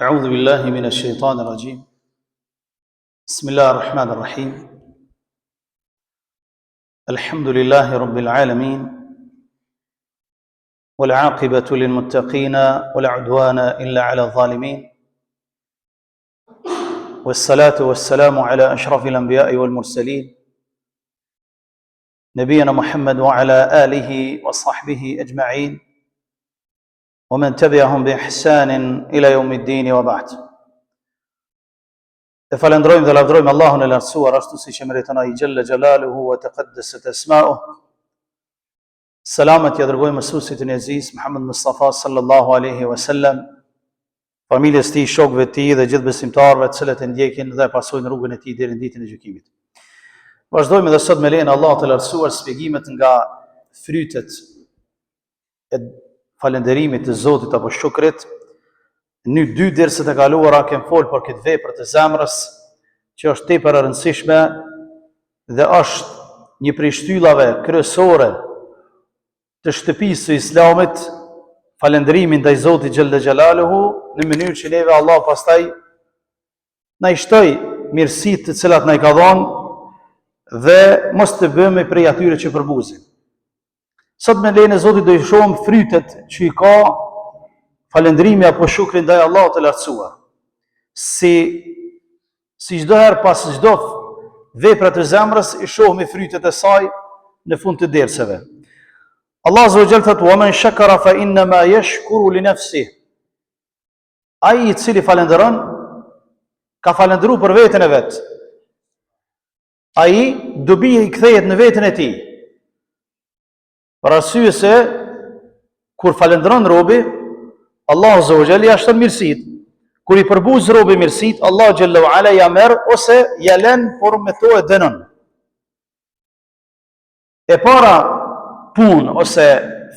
أعوذ بالله من الشيطان الرجيم. بسم الله الرحمن الرحيم. الحمد لله رب العالمين، والعاقبة للمتقين ولا عدوان إلا على الظالمين، والصلاة والسلام على أشرف الأنبياء والمرسلين نبينا محمد وعلى آله وصحبه أجمعين ومن تبعهم بإحسان إلى يوم الدين وبعد. فلندرojmë dhe lavdrojmë Allahun e lartësuar ashtu siç e meriton ai Jalla Jalaluhu wa taqaddasat asma'uh. Selamet ja dërgojmë mësuesit e Aziz Muhammed Mustafa sallallahu alaihi wasallam, familjes tij, shokëve të tij dhe gjithë besimtarëve të cilët e ndjekin dhe pasojnë rrugën e tij deri në ditën e gjykimit. Vazhdojmë edhe sot me lejen e Allahut të lartësuar shpjegimet nga frytet e falënderimit të Zotit apo shukrit. Në dy derset e kaluara kem folur për këtë vepër të zemrës, që është tepër e rëndësishme dhe është një prej shtyllave kryesore të shtëpisë së Islamit, falënderimi ndaj Zotit Xhella Xhelaluhu, në mënyrë që neve Allah pastaj na i shtoj mirësitë të cilat na i ka dhënë dhe mos të bëhemi prej atyre që përbuzin. Sot me lejen e Zotit do i shohim frytet që i ka falëndrimi apo shukri ndaj Allahut të lartësuar. Si çdo herë pas çdo vepre të zemrës i shohim frytet e saj në fund të derseve. Allah Azza wa Jalla thotë: "Wa man shakara fa inna ma yashkuru li nafsihi." Ai i cili falënderon ka falëndëruar për veten e vet. Ai dobi i kthehet në veten e tij. Për arsye se kur falënderon robi, Allah Azza wa Jalla ja shton mirësitë. Kur i përbuz robi mirësitë, Allah Xhella wa Ala ja merr ose ja lën, por me to e dënon. E para punë ose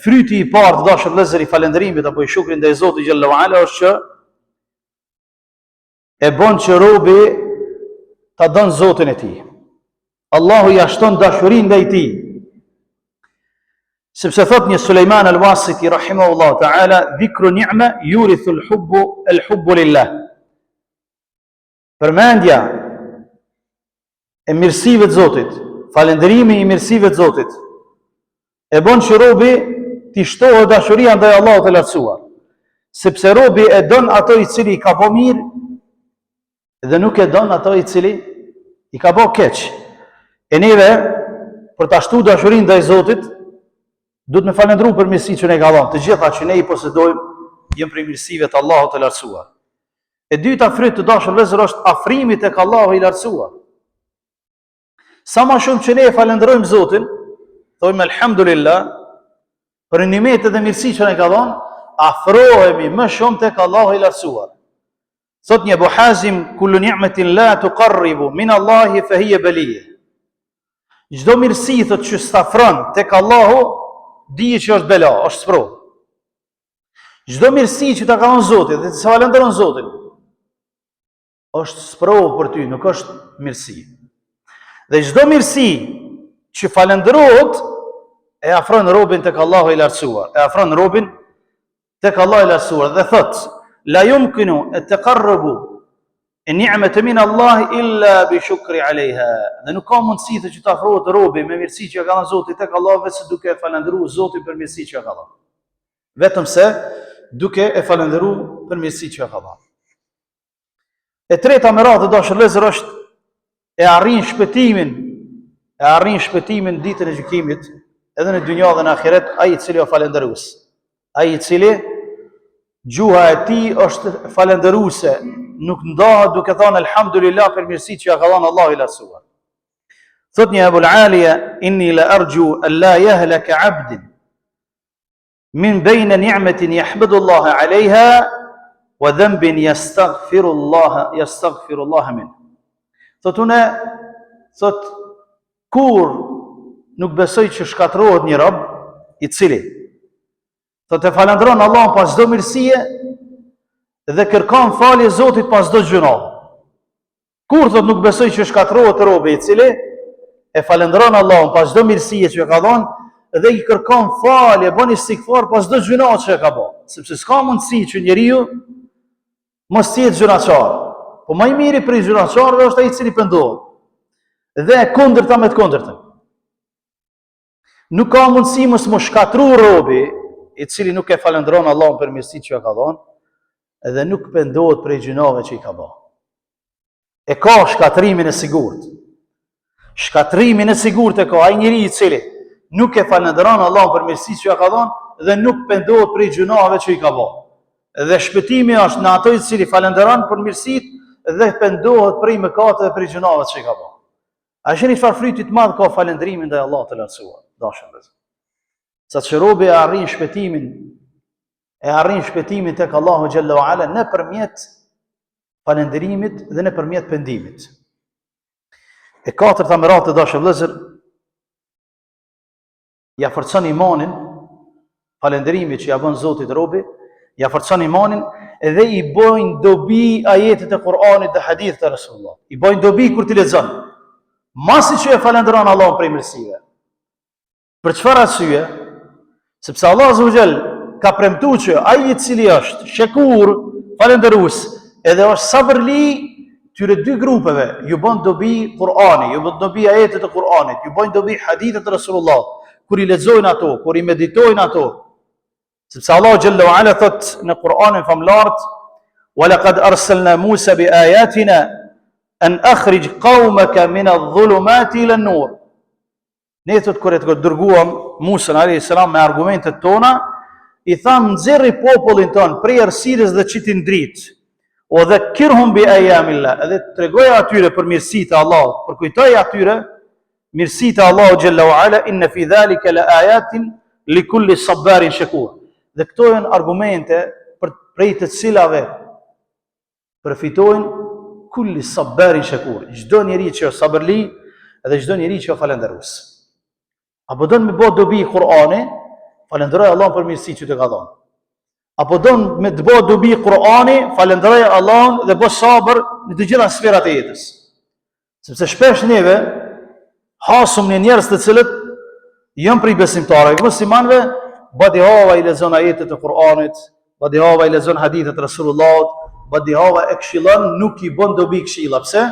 fryti i parë të dashur vëllezër i falënderimit apo i shukrit ndaj Zotit Xhella wa Ala është që e bën që robi ta don Zotin e tij. Allahu ja shton dashurinë ndaj tij. Sepse thot një Sulejman al-Wasiti rahimahullahu ta'ala, dhikru ni'ma yurithu al-hubbu lillah. Përmendja e mirësive të Zotit, falënderimi i mirësive të Zotit, e bën që robi t'i shtohet dashuria ndaj Allahut të lartësuar. Sepse robi e don ato i cili i ka bë mirë dhe nuk e don ato i cili i ka bë keq. E neve për ta shtuar dashurinë ndaj Zotit duhet me falëndru për mirësitë që ne ka dhënë. Të gjitha që ne i posedojmë janë prej mirësive të Allahut të lartësuar. E dyta fryt të dashur vëllezër është afrimi tek Allahu i lartësuar. Sa më shumë që ne e falënderojmë Zotin, thojmë elhamdulillah për nimetet dhe mirësitë që ne ka dhënë, afrohemi më shumë tek Allahu i lartësuar. Thot një Abu Hazim, kullu ni'matin la tuqarribu min Allahi fa hiya baliyah. Çdo mirësi thot që stafron tek Allahu, dije që është bela, është sprovë. Çdo mirësi që ta ka dhënë Zoti dhe të falënderon Zotin, është sprovë për ty, nuk është mirësi. Dhe çdo mirësi që falënderohet e afron robin tek Allahu i lartësuar, e afron robin tek Allahu i lartësuar dhe thot: "La yumkinu at-taqarrubu an-ni'matu min Allah illa bi shukri 'alayha." Dhe nuk ka mundësi që të afrohet robi me mirësi që ka dhënë Zoti tek Allahu vetëm duke e falëndëruar Zotin për mirësi që ka dhënë. Vetëm se duke e falëndëruar për mirësi që ka dhënë. E treta me radhë dashur vëllezër është e arrin shpëtimin ditën e gjykimit, edhe në dynjë dhe në ahiret, ai i cili o falëndërues. Ai i cili gjuha e tij është falëndëruese, nuk ndahet duke thënë elhamdulillah për mirësitë që ka dhënë Allahu i lartësuar. Thot një Abu al-Aliya, inni la arju an la yahlaka 'abdun min bayna ni'matin yahmadu Allah 'alayha wa dhanbin yastaghfiru Allah min. Thot unë, thot kur nuk besoj që shkatërrohet një rob i cili thot e falëndron Allahun pas çdo mirësie dhe kërkon falje Zotit pas çdo gjunah. Kur thot nuk besoj që shkatërrohet robi i cili e falëndron Allahun pas çdo mirësie që ka dhënë dhe i kërkon falje, bën istighfar pas çdo gjunah që ka bërë. Sepse s'ka mundësi që njeriu mos jetë gjunaqar. Po më i miri për i gjunaqarëve është ai i cili pendohet. Dhe e kundërta me të kundërtën. Nuk ka mundësi mos më shkatru robi, i cili nuk e falendron Allahun për mirësitë që ja ka dhënë, edhe nuk pendohet për gjunave që i ka bërë. E ka shkatrimin e sigurt. Shkatrimin e sigurt e ka ai njeriu i cili nuk e falendron Allahun për mirësitë që ja ka dhënë dhe nuk pendohet për gjunave që i ka bërë. Dhe shpëtimi është në ato i cili falendron për mirësitë dhe pendohet për mëkatet dhe për gjunave që i ka bërë. A shihni çfarë fryti të madh ka falendrimi ndaj Allahut të lartësuar. Dashur vëllezër. Sa që robi e arrin shpëtimin tek Allahu xhalla wa ala nëpërmjet falendrimit dhe nëpërmjet pendimit. E katërta merat të dashur vëllezër, ja forcon imanin, falendrimi që ja bën Zoti robi, ja forcon imanin edhe i bojnë dobi ajetet e Kur'anit dhe hadithet e Rasulullah. I bojnë dobi kur ti lexon. Masi që e falendron Allahun për mirësive. Për çfarë arsye? Sepse Allah Azza wa Jall ka premtuar që ai i cili është shekur, falendërues, edhe është sabërli, tyre dy grupeve ju bën dobi Kur'ani, ju bën dobi ajetet e Kur'anit, ju bën dobi hadithet e Rasulullah, kur i lexojnë ato, kur i meditojnë ato. Sepse Allah Jalla wa Ala thot në Kur'anin famlart: "Wa laqad arsalna Musa bi ayatina an akhrij qaumaka min adh-dhulumati ila an-nur." Ne thot kur e dërguam Musa alayhis salam me argumentet tona, i tham nxjerrni popullin ton prej errësirës dhe qitin dritë. O dhakkirhum bi ayamillah, edhe tregoja atyre për mirësitë e Allahut, përkujtoj atyre mirësitë e Allahut xhalla wa ala, inna fi dhalika la ayatin li kulli sabarin shakur. Dhe këto janë argumente për prej të cilave përfitojnë kulli sabarin shakur. Çdo njeri që është sabërli dhe çdo njeri që është falendërues. Apo don me bë dobi Kur'ani, falenderoj Allahun për mirësitë që të ka dhënë. Apo don me të bë dobi Kur'ani, falenderoj Allahun dhe bëj sabër në të gjitha sferat e jetës. Sepse shpesh neve hasum në njerëz të cilët janë prej besimtarëve, muslimanëve, badihava i lexon ajetet e Kur'anit, badihava i lexon hadithet e Rasulullahut, badihava e këshillon, nuk i bën dobi këshilla. Pse?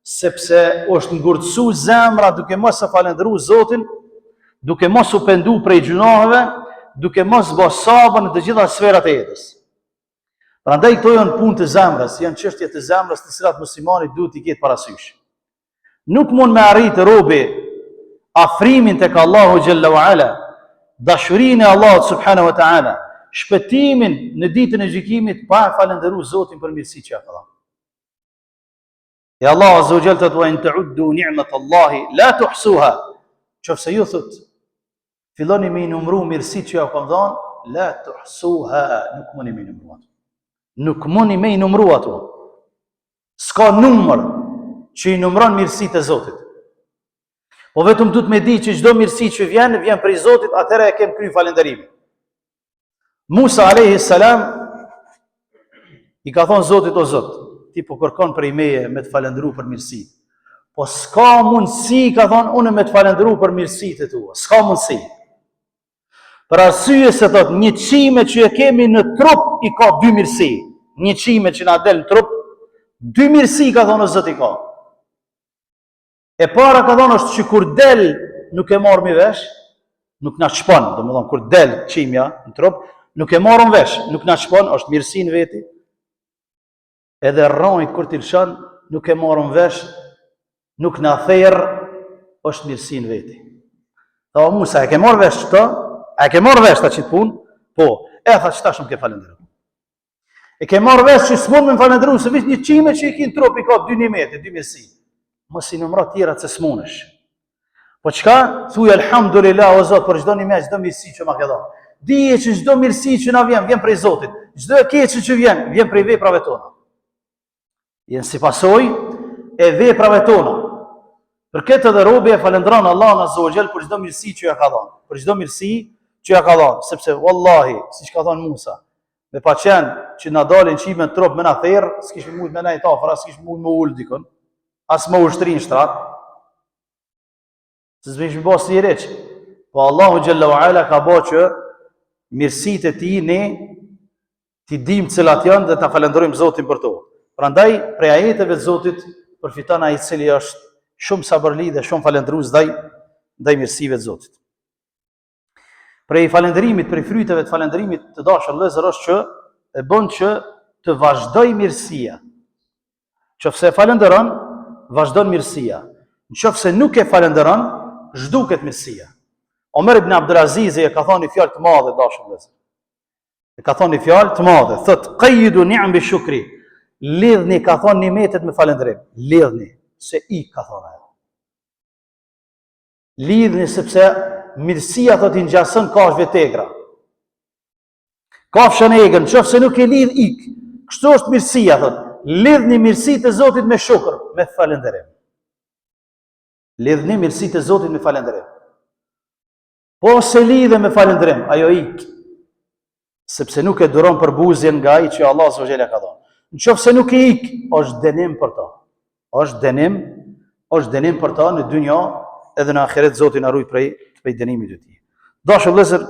Sepse është ngurtësu zemra duke mos e falendëruar Zotin, duke mos u pendu prej gjunaheve, duke mos bë sabër në të gjitha sferat e jetës. Prandaj këto janë punë të zemrës, janë çështje të zemrës të cilat muslimani duhet i ketë parasysh. Nuk mund me arritë robi afrimin tek Allahu xhalla wa ala, dashurinë e Allahut subhanahu wa taala, shpëtimin në ditën e gjykimit pa falendëruar Zotin për mirësitë që ka dhënë. E Allah azza wa jalla thot: "Wa in ta'uddu ni'matallahi la tuhsuha." Qofse ju thot filloni me i numëru mirësitë që ja ka dhënë, la tuhsuha, nuk mundi me i numëru ato. Nuk mundi me i numëru ato. S'ka numër që i numëron mirësitë e Zotit. Po vetëm duhet me di që çdo mirësi që vjen prej Zotit, atëherë e kem kry falënderimin. Musa alayhi salam i ka thonë Zotit: "O Zot, ti po kërkon prej meje me të falendëruar për mirësitë. Po s'ka mundësi, ka thonë, unë me të falendëruar për mirësitë e tua. S'ka mundësi. Për arsye se thot, një çime që e kemi në trup i ka dy mirësi. Një çime që na del në trup, dy mirësi, ka thonë, o Zot, i ka. E para, ka thonë, është që kur del nuk e marrë mi vesh, nuk na çpon, domethënë kur del çimja në trup, nuk e marrëm vesh, nuk na çpon, është mirësi në veti. Edhe rrojt kur t'i lëshon, nuk e marrëm vesh, nuk na therr, është mirësi në veti. Tha Musa, e ke marrë vesh çto? A ke marrë vesh ta çit punë? Po, e tha çta shumë ke falendëruar. E ke marrë vesh që s'mund me falendëruar se vetë një çime që i kin trup i ka dy nimete, dy mirësi. Mos i numëro të tjerat se s'mundesh. Po çka? Thuaj elhamdulillah o Zot për çdo nimet, çdo mirësi që ma ke dhënë. Dije që çdo mirësi që na vjen prej Zotit. Çdo e keq që vjen prej veprave tona. Jen si pasojë e veprave tona. Për këtë edhe robi e falendron Allahun azza wa jall për çdo mirësi që ja ka dhënë. Për çdo mirësi që ja ka dhënë, sepse wallahi, siç ka thënë Musa, me pa qenë që na dalin çime në trup me na therr, s'kishim mujt me najt afër, s'kishim mujt me ul dikon, as me ushtrin shtrat. Se s'vishim bë si reç. Po Allahu xhalla wa ala ka bëu që mirësitë e tij ne ti dim cilat janë dhe ta falenderojmë Zotin për to. Prandaj, prej ajeteve të Zotit, përfiton ai i cili është shumë sabërli dhe shumë falendërues ndaj mirësive të Zotit. Prej falenderimit, prej fryteve të falenderimit të dashur vëllezër është që e bën që të vazhdoj mirësia. Nëse falenderon, vazhdon mirësia. Nëse nuk e falenderon, zhduket mirësia. Omer ibn Abdulaziz e ka thënë një fjalë të madhe dashur vëllezër. E ka thënë një fjalë të madhe, thotë qayyidu ni'am bi shukri. Lidhni, ka thënë nimetet me falënderim. Lidhni, se i ka thënë ajo. Lidhni sepse mirësia thot i ngjason kafshëve tegra. Kafshën e egën, nëse nuk e lidh ik. Kështu është mirësia thot. Lidhni mirësitë e Zotit me shukr, me falënderim. Lidhni mirësitë e Zotit me falënderim. Po se lidhe me falënderim, ajo ik. Sepse nuk e duron për buzjen nga ai që Allah subhanahu wa taala ka dhënë. Nëse nuk e ik, është dënim për to. Është dënim për to në dynjë edhe në ahiret. Zoti na ruaj prej dënimit të tij. Dashur vëllezër,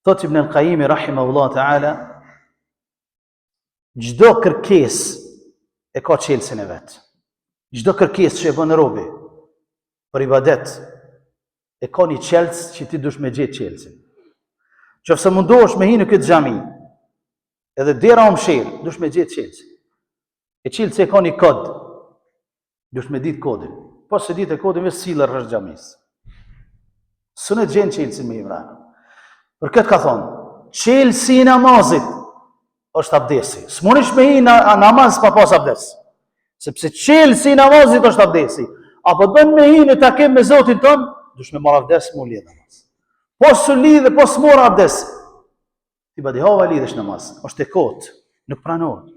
thot Ibn al-Qayyim rahimahullah taala, çdo kërkesë e ka çelësin e vet. Çdo kërkesë që e bën robi për ibadet e ka një çelës që ti dush me gjetë çelësin. Nëse mundohesh me hinë në këtë xhami, edhe dera o mshel, dush me gjetë çelësin. E çelësi e ka një kod. Dush me ditë kodin. Po se ditë e kodin, vetë sillër rreth xhamis. S'u gjen çelësin me Ibrahim. Për këtë ka thonë, çelësi i namazit është abdesi. S'munish me hinë në namaz pa pas abdes. Sepse çelësi i namazit është abdesi. Apo bën me hinë në takim me Zotin ton, dush me marr abdes me lidh namaz. Po s'u lidh, po s'mor abdes. Ti badi hava lidhesh namaz. Është e kot, nuk pranohet.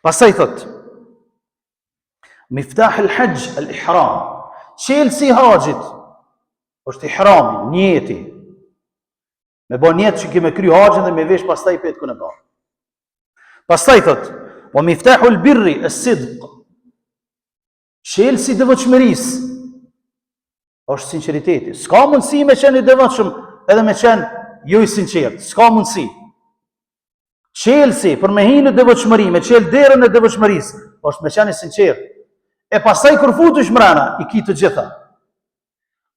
Pastaj thot, miftah al-hajj al-ihram. Çelësi i haxhit është ihrami, niyeti. Me bën niyet që kemë kry haxhin dhe me vesh pastaj petkun e bardh. Pastaj thot, wa miftahu al-birri as-sidq. Çelësi i devotshmërisë është sinqeriteti. S'ka mundësi me qenë i devotshëm edhe me qenë jo i sinqert. S'ka mundësi. Çelësi për me hinë në devotshmëri, me çel derën e devotshmërisë, është me qenë i sinqert. E pastaj kur futesh mbrana, i ki të gjitha.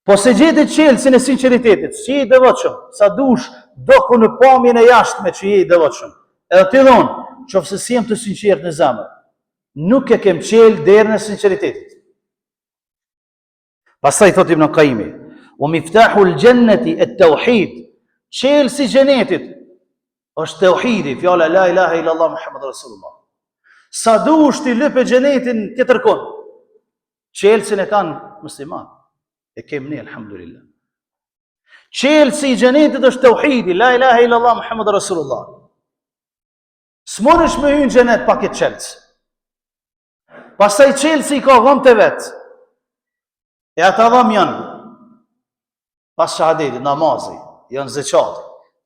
Po se gjetë çelësin e sinqeritetit, si i devotshëm, sa dush doku në pamjen e jashtme që je i devotshëm. Edhe ti dhon, nëse si jam të sinqert në zemër, nuk e kem çel derën e sinqeritetit. Pastaj thot Ibn Qayyim, "Wa miftahu al-jannati at-tauhid." Çelësi i xhenetit është tauhidi, fjala la ilaha illallah Muhammadur Rasulullah. Sa dush ti lëp e xhenetin tjetërkon. Çelësin e kanë musliman. E kemi ne, alhamdulillah. Çelësi i xhenetit është tauhidi, la ilaha illallah Muhammadur Rasulullah. S'monesh me hyrë në xhenet pa këtë çelës. Pastaj çelësi i ka dhëmë të vet. E ata dhëmë janë pas shahadetit, namazi, janë zeqati,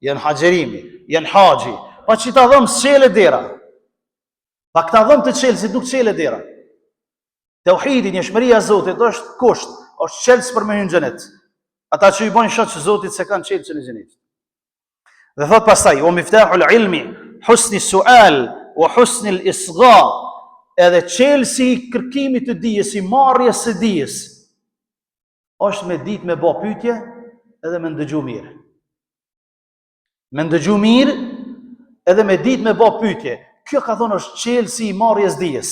janë haqërimi, janë haxhi. Pa që ta dhëmë s'qele dera. Pa këta dhëmë të çelësit nuk qele dera. Tauhidi, njëshmëria Zotit është kusht, është çelës për me hyrë në xhenet. Ata që i bojnë shoq Zotit se kanë çelësin e xhenetit. Dhe thot pastaj, "Wa miftahul ilmi husni su'al wa husni al-isgha." Edhe çelësi i kërkimit të dijes, i marrjes së dijes, është me ditë me bë pyetje edhe me ndëgju mirë. Me ndëgju mirë edhe me ditë me bë pyetje. Kjo ka thonë është çelësi i marrjes dijes.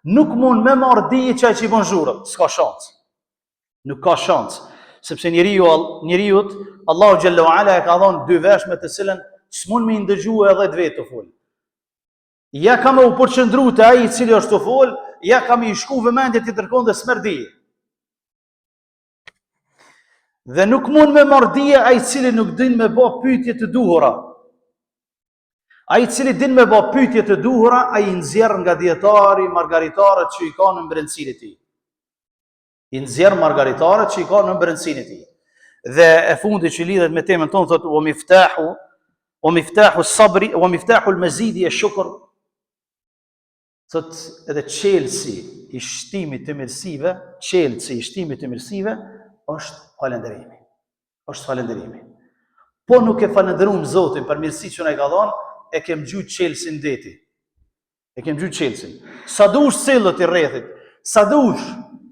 Nuk mund me marrë dije që ai që i bën zhurmë, s'ka shans. Nuk ka shans, sepse njeriu Allahu xhallahu ala e ka dhënë dy vesh me të cilën s'mund me i ndëgju edhe 10 të fol. Ja ka me u përqëndru të ai i cili është të fol, ja ka me i shku vëmendje të tërkon dhe s'mer dije. Dhe nuk mund me marrë dije ai i cili nuk din me bë pyetje të duhura. Ai i cili din me bë pyetje të duhura, ai i nxjerr nga dietari, margaritarët që i kanë në brendësinë e tij. I nxjerr margaritarët që i kanë në brendësinë e tij. Dhe e fundi që lidhet me temën tonë thotë wa miftahu as-sabri wa miftahu al-mazidi ash-shukr. Thot edhe çelësi i shtimit të mirësive, është falënderimi. Është falënderimi. po nuk e falënderuam Zotin për mirësitë që na ka dhënë, e kem gjujt qelsin deti. E kem gjujt qelsin. Sa dush cellët i rrethit, sa dush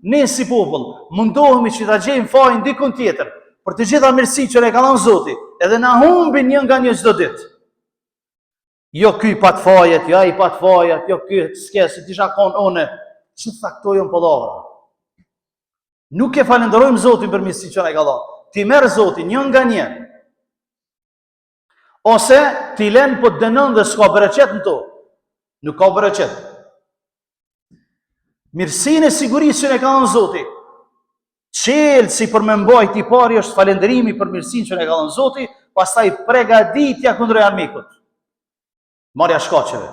ne si popull mundohemi që ta gjejmë fajin dikun tjetër për të gjitha mirësitë që na ka dhënë Zoti, edhe na humbin një nga një çdo ditë. Jo ky pat fajet, jo ai pat fajet, jo ky s'ke se tisha kon one. Që thaktojnë pëllavra. Nuk e falenderojmë Zotin për mirësitë që na ka dhënë. Ti merr Zotin një nga një. Ose ti lën po dënon dhe s'ka bereqet në to. Nuk ka bereqet. Mirësinë e sigurisë që na ka dhënë Zoti. Çelësi për me mbajt i pari është falenderimi për mirësinë që na ka dhënë Zoti, pastaj përgatitja kundër armikut. Marrja shkaqeve.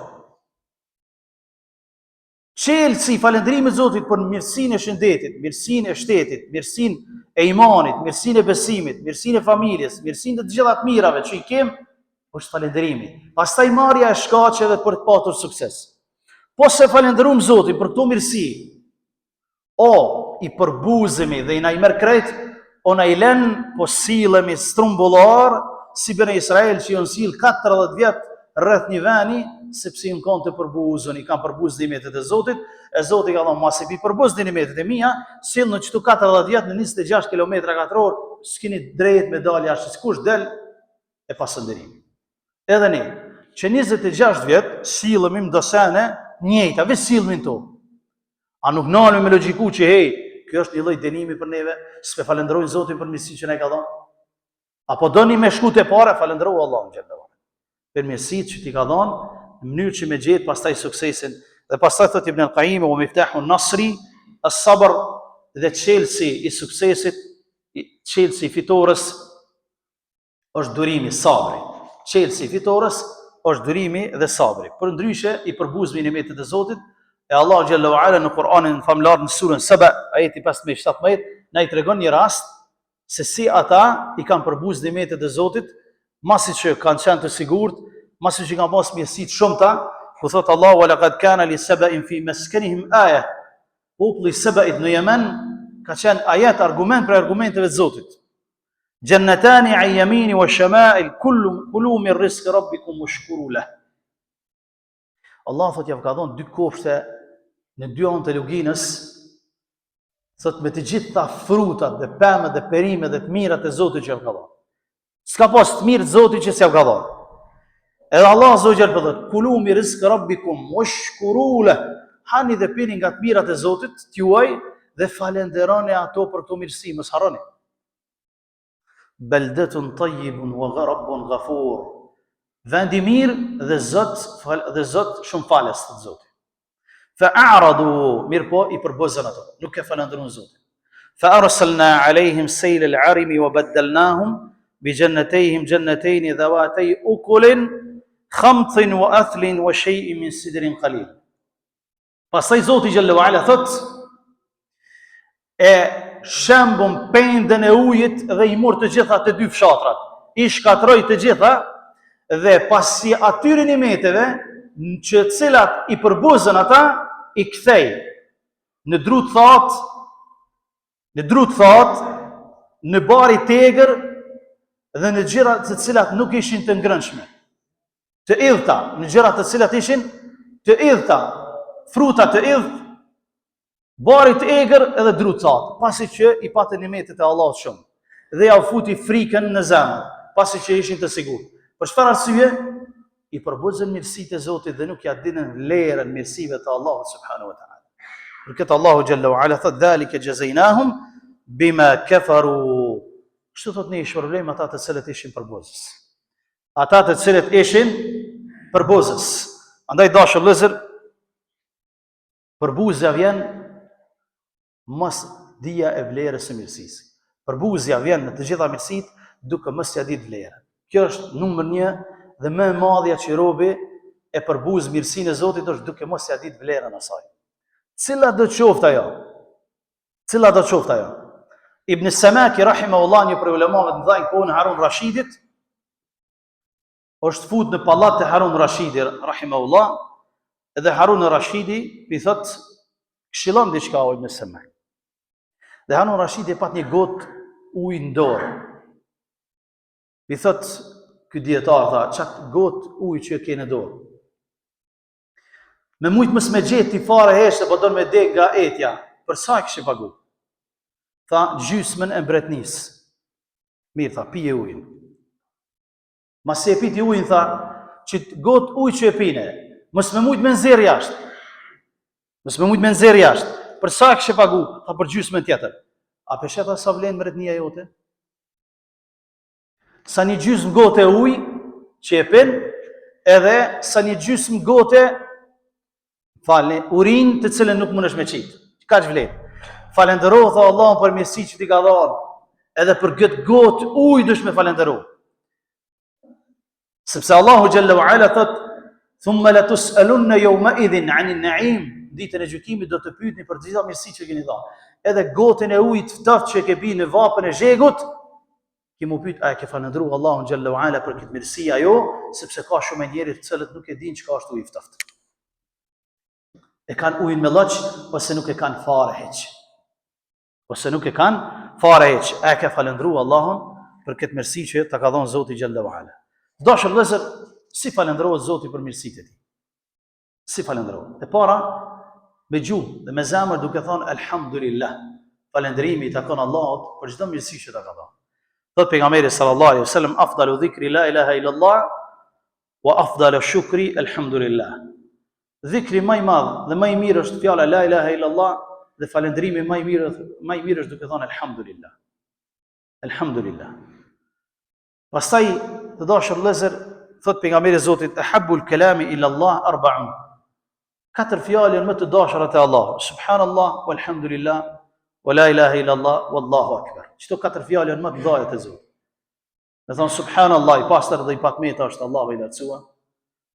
Çelësi falënderimit Zotit për mirësinë e shëndetit, mirësinë e shtetit, mirësinë e imanit, mirësinë e besimit, mirësinë e familjes, mirësinë të gjitha të mirave që i kem, është falënderimi. Pastaj marrja e shkaqeve për të patur sukses. Po se falenderojmë Zotin për këto mirësi, o i përbuzemi dhe i na i merr krejt, o na i lën po sillemi strumbullar si bene Israel që janë sill 40 vjet rreth një veni, sepse në kanë të përbuzën, i kanë përbuzë nimetet e Zotit, e Zoti ka thënë, mos e bi përbuzë nimetet e mia, sill në çtu 40 vjet në 26 km/h, s'keni drejt me dalë jashtë, sikush del e pasënderim. Edhe ne, që 26 vjet sillemi ndosane njëjta, vetë sillemi to. A nuk nalemi me logjiku që hey, kjo është një lloj dënimi për neve, s'pe falenderojnë Zotin për mirësinë që na ka dhënë? Apo doni me shkute para, falenderoj Allahun xhallahu. Për mirësitë që ti ka dhënë, në mënyrë që me gjetë pastaj suksesin. Dhe pastaj thot Ibn al-Qayyim, "Wa miftahu an-nasri as-sabr", dhe çelësi i suksesit, çelësi i fitores është durimi, sabri. Çelësi i fitores është durimi dhe sabri. Përndryshe i përbuzmi nimetet e Zotit, e Allah xhallahu ala në Kur'anin famlar në surën Saba, ajeti 15-17, na i tregon një rast se si ata i kanë përbuz nimetet e Zotit, masi që kanë qenë të sigurt, masi që kanë pas mirësi të shumta, ku thot Allahu wa laqad kana li saba'in fi maskanihim aya. Populli Saba'it në Yemen ka qenë ajet, argument për argumenteve të Zotit. Jannatani an yamini wa shama'il kulu min rizqi rabbikum washkuru lahu. Allah thot ja ka dhënë dy kofshte në dy anë të luginës, thot me të gjitha frutat dhe pemet dhe perimet dhe të mirat e Zotit që ja ka dhënë. S'ka pas të mirë të Zotit që s'ja ka dhënë. Edhe Allah Zogjel për dhëtë, kulu mi rizqë rabbikum, washkuru lahu, hani dhe pini nga të mirat e Zotit, t'juaj dhe falenderoni ato për këto mirësi, mos harroni. Beldetun tayyibun wa rabbun ghafur. Vendi mirë dhe Zot shumë falës të Zotit. Fa a'radu, mirë po i përbozën ato, nuk e falenderojnë Zotin. Fa arsalna alejhim sejl al-arimi wa baddalnahum bi jannatayhim jannatayn dhawatay ukulin khamtin wa athlin wa shay'in min sidrin qalil. Pastaj Zoti xhallahu ala thot, e shembon pendën e ujit dhe i mor të gjitha të dy fshatrat. I shkatroi të gjitha dhe pasi atyre nimeteve që të cilat i përbuzën ata, i kthej në drut thot, në bari tegër dhe në gjëra të cilat nuk ishin të ngrënshme. Të idhta, në gjëra të cilat ishin të idhta, fruta të idht, bari të egër edhe drut thot, pasi që i patën nimetet e Allahut shumë. Dhe ja u futi frikën në zemër, pasi që ishin të sigurt. Për çfarë arsye? I përbuzën mirësitë e Zotit dhe nuk ja dinën vlerën mirësive të Allahut subhanahu wa taala. Për këtë Allahu xhallahu ala thot dhalika jazainahum bima kafaru. Kështu thot ne i shpërblim ata të cilët ishin përbuzës. Ata të cilët ishin përbuzës. Andaj dashur vëllezër, përbuzja vjen mos dija e vlerës së mirësisë. Përbuzja vjen në të gjitha mirësitë duke mos ja ditë vlerën. Kjo është numër 1 dhe më e madhja që robi e përbuz mirësinë e Zotit është duke mos ja ditë vlerën asaj. Cila do të qoftë ajo? Cila do të qoftë ajo? Ibn Samaki rahimahullah, një prej ulemave të mëdhenj kohën e Harun Rashidit, është fut në pallat të Harun Rashidi rahimahullah, edhe Harun Rashidi i thot këshillon diçka o Ibn Samaki. Dhe Harun Rashidi pat një gotë ujë në dorë. I thot ky dietar tha, çat gotë ujë që ke në dorë. Me mujt mos me gjetë ti fare heshte, po don me dek nga etja. Për sa kishe pagu? Tha gjysmën e mbretnisë. Mirë tha, pije ujin. Masi e piti ujin tha, që gotë ujë që e pine, mos me mujt me nxerr jashtë. Mos me mujt me nxerr jashtë. Për sa kishe pagu? Tha për gjysmën tjetër. A pesheta sa vlen mbretnia jote? Sa një gjysmë gote ujë që e pin, edhe sa një gjysmë gote urinë të cilën nuk mundesh me qit. Ka që vlen? Falendero, tha Allahun për mirësi që ti ka dhënë, edhe për këtë gotë ujë dush me falendero. Sepse Allahu Jalla wa Ala thot, thumma la tus'alunna yawma idhin 'anil na'im, ditën e gjykimit do të pyetni për çdo mirësi që keni dhënë. Edhe gotën e ujit ftoft që ke pi në vapën e zhegut, ki mu pyet a e ke falendruar Allahun Jalla wa Ala për këtë mirësi ajo, sepse ka shumë njerëz të cilët nuk e dinë çka është uji ftoft. E kanë ujin me lloç ose nuk e kanë fare hiç. Ose nuk e kanë fare hiç. A e ke falendruar Allahun për këtë mirësi që ta ka dhënë Zoti Jalla wa Ala. Dashur vëllezër, si falendrohet Zoti për mirësitë e tij? Si falendrohet? E para me gjuhë dhe me zemër duke thënë elhamdulillah. Falënderimi i takon Allahut për çdo mirësi që ta ka dhënë. Thot pejgamberi sallallahu alaihi wasallam, afdalu dhikri la ilaha illa Allah wa afdalu shukri elhamdulillah. Dhikri më i madh dhe më i mirë është fjala la ilaha illa Allah dhe falënderimi më i mirë është duke thënë elhamdulillah. Elhamdulillah. Pastaj të dashur vëllezër, thot pejgamberi Zotit, ahabbul kalami ila Allah arba'un. Katër fjalë më të dashura te Allahu. Subhanallah walhamdulillah wa la ilaha illa Allah wallahu akbar. Çto katër fjalë më të dashura te Zoti. Me thon subhanallah, i pastër dhe i patmeta është Allahu i lartësuar.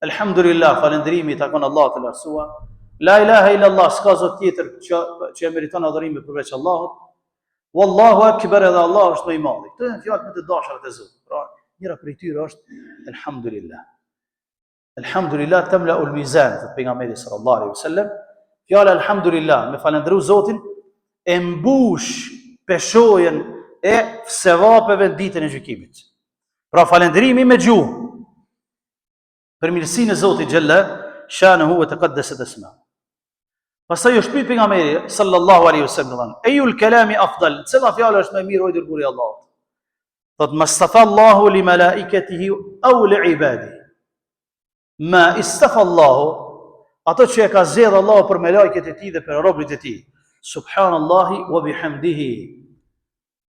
Alhamdulillah, falënderimi takon Allahut të lartësuar. La ilaha illa Allah, s'ka zot tjetër që e meriton adhurimin përveç Allahut. Wallahu akbar, edhe Allah është më i madh. Këto janë fjalë më të dashura te Zoti. Pra, njëra prej tyre është elhamdulillah. Elhamdulillah tamla'u al-mizan, thot pejgamberi sallallahu alaihi wasallam. Fjala elhamdulillah me falendëru Zotin e mbush peshojën e sevapeve ditën e gjykimit. Pra falënderimi me gjuhë për mirësinë e Zotit Jalla shanuhu wa taqaddasat asma. Pastaj u shpyet pejgamberi sallallahu alaihi wasallam, ayul kalami afdal? Cila fjala është më e mirë o dërguari i Allahut? Thot mastafa Allahu li malaikatihi aw li ibadihi. Ma istafa Allahu, ato që e ka zgjedhur Allahu për melekët e tij dhe për robërit e tij. Subhanallahi wa bihamdihi.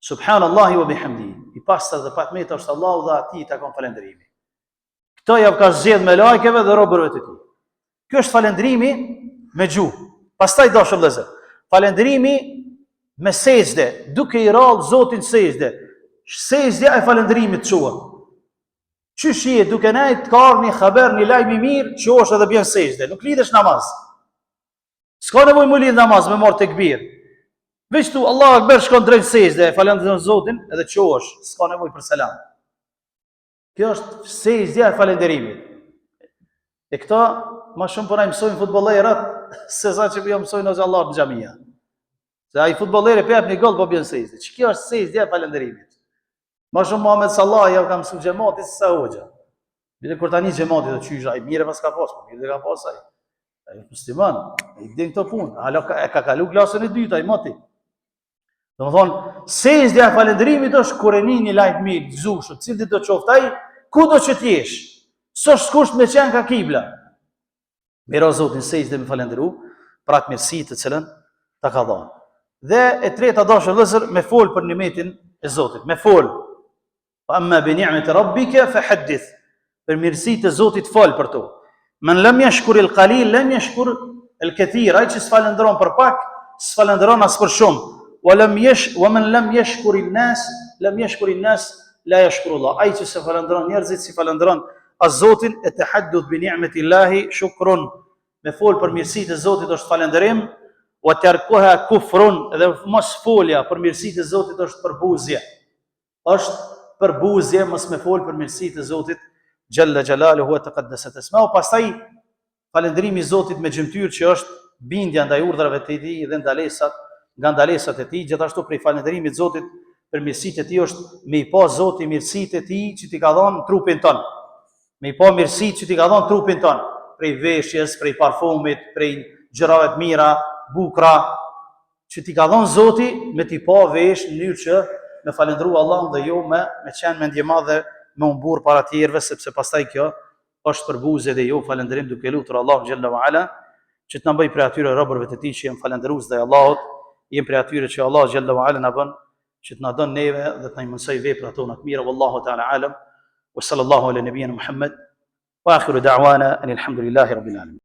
Subhanallahi wa bihamdihi. I pastër dhe patmeta është Allahu dhe atij takon falënderimi. Këto ja ka zgjedhur melekëve dhe robërve të tij. Ky është falënderimi me gjuhë. Pastaj dashur vëllezër, falënderimi me sejdë, duke i rrallë Zotin sejdë. Sejdja e falënderimit quhet. Qysh je duke nejt ka ardhur një haber, një lajm i mirë, qosh edhe bjen sejdë, nuk lidhesh namaz. S'ka nevojë më lidh namaz me marr tekbir. Veç tu Allahu Akbar shkon drejt sejdë, falënderon Zotin edhe qosh, s'ka nevojë për selam. Kjo është sejdja e falënderimit. E këta më shumë po na mësojnë futbollerët se sa që jo mësojnë ose Allah në xhamia. Se ai futbolleri pe jap një gol po bjen sejdë. Kjo është sejdja e falënderimit. Ma shumë Muhammed Salah ja ka mësu xhamatit se sa hoxha. Bile kur tani xhamati do çysh ai mirë pas ka pas, mirë ka pas ai. Ai musliman, ai din këto punë, hala ka kalu klasën e dytë ai moti. Domethënë, sejdja e falënderimit është kur e një lajm mirë, gëzushëm, cili do të qoftë ai, kudo që të jesh. S'është kusht me qenë ka kibla. Miro Zotin sejdë me falënderu për atë mirësi të cilën ta ka dhënë. Dhe e treta dashur vëllezër, me fol për nimetin e Zotit, me fol. Amma bi ni'mati rabbika fahaddith. Për mirësitë e Zotit fol për to. Men lam yashkur al-qalil lam yashkur al-kathir. Ai që s'falënderon për pak, s'falënderon as për shumë. Wa man lam yashkur an-nas lam yashkur an-nas la yashkur Allah. Ai që s'falënderon njerëzit, si falënderon as Zotin, e tahadduth bi ni'mati Allahi shukrun. Me fol për mirësitë e Zotit është falënderim, wa tarkuha kufrun, dhe mos folja për mirësitë e Zotit është përbuzje. Është përbuzje, mos me fol për mirësitë e Zotit Jalla Jalaluhu wa taqaddasat asma'u. Pastaj falënderimi i Zotit me gjymtyr që është bindja ndaj urdhrave të tij dhe ndalesat, nga ndalesat e tij, gjithashtu prej falënderimit të Zotit për mirësitë e tij është me i pa Zoti mirësitë e tij që t'i ka dhënë trupin ton. Me i pa mirësitë që t'i ka dhënë trupin ton, prej veshjes, prej parfumit, prej gjërave të mira, bukra, që t'i ka dhënë Zoti, me t'i pa vesh në mënyrë që me falendru Allahun dhe jo me qenë mendje madhe me umbur para tjerëve, sepse pastaj kjo është për buzë dhe jo falendrim, duke lutur Allahun xhalla wa ala që të na bëj prej atyre robërve të tij që janë falendërues ndaj Allahut, jem prej atyre që Allah xhalla wa ala na bën që të na don neve dhe të na mësoj veprat tona të mira. Wallahu ta'ala alam. Wa sallallahu ala nabiyyina Muhammad wa akhiru da'wana alhamdulillahi rabbil alamin.